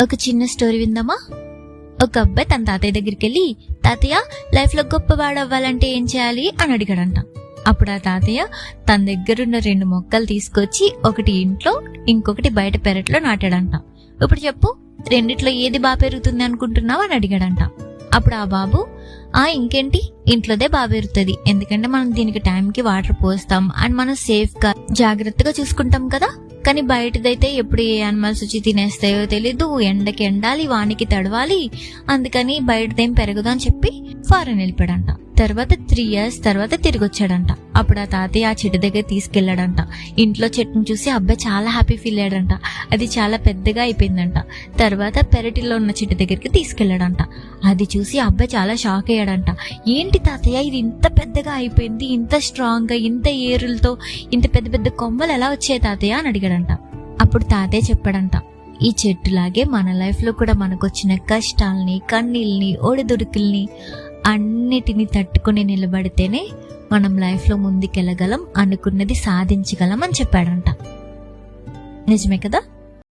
ఒక చిన్న స్టోరీ విందామా? ఒక అబ్బాయి తన తాతయ్య దగ్గరికి వెళ్ళి, తాతయ్య లైఫ్ లో గొప్పవాడు అవ్వాలంటే ఏం చేయాలి అని అడిగాడంట. అప్పుడు ఆ తాతయ్య తన దగ్గరున్న 2 మొక్కలు తీసుకొచ్చి ఒకటి ఇంట్లో ఇంకొకటి బయట పెరట్లో నాటాడంట. ఇప్పుడు చెప్పు, రెండిట్లో ఏది బాగా పెరుగుతుంది అనుకుంటున్నావు అని అడిగాడంట. అప్పుడు ఆ బాబు, ఇంకేంటి, ఇంట్లోదే బాగా పెరుగుతుంది, ఎందుకంటే మనం దీనికి టైంకి వాటర్ పోస్తాం అండ్ మనం సేఫ్ గా జాగ్రత్తగా చూసుకుంటాం కదా. కానీ బయటదైతే ఎప్పుడు ఏ యానిమల్స్ వచ్చి తినేస్తాయో తెలీదు, ఎండకి ఎండాలి, వానికి తడవాలి, అందుకని బయటదేం పెరగదు అని చెప్పి ఫారెన్ వెళ్ళిపోయాడంట. తర్వాత 3 years తర్వాత తిరిగి వచ్చాడంట. అప్పుడు ఆ తాతయ్య ఆ చెట్టు దగ్గర తీసుకెళ్లాడంట. ఇంట్లో చెట్టును చూసి అబ్బాయి చాలా హ్యాపీ ఫీల్ అయ్యాడంట. అది చాలా పెద్దగా అయిపోయిందంట. తర్వాత పెరటిలో ఉన్న చెట్టు దగ్గరికి తీసుకెళ్లాడంట. అది చూసి అబ్బాయి చాలా షాక్ అయ్యాడంట. ఏంటి తాతయ్య, ఇది ఇంత పెద్దగా అయిపోయింది, ఇంత స్ట్రాంగ్ గా, ఇంత ఏరులతో ఇంత పెద్ద పెద్ద కొమ్మలు ఎలా వచ్చాయి తాతయ్య అని అడిగాడంట. అప్పుడు తాతయ్య చెప్పాడంట, ఈ చెట్టులాగే మన లైఫ్ లో కూడా మనకొచ్చిన కష్టాల్ని, కన్నీళ్ళని, ఒడిదుడుకుల్ని అన్నిటినీ తట్టుకుని నిలబడితేనే మనం లైఫ్ లో ముందుకెళ్ళగలం, అనుకున్నది సాధించగలం అని చెప్పాడంట. నిజమే కదా?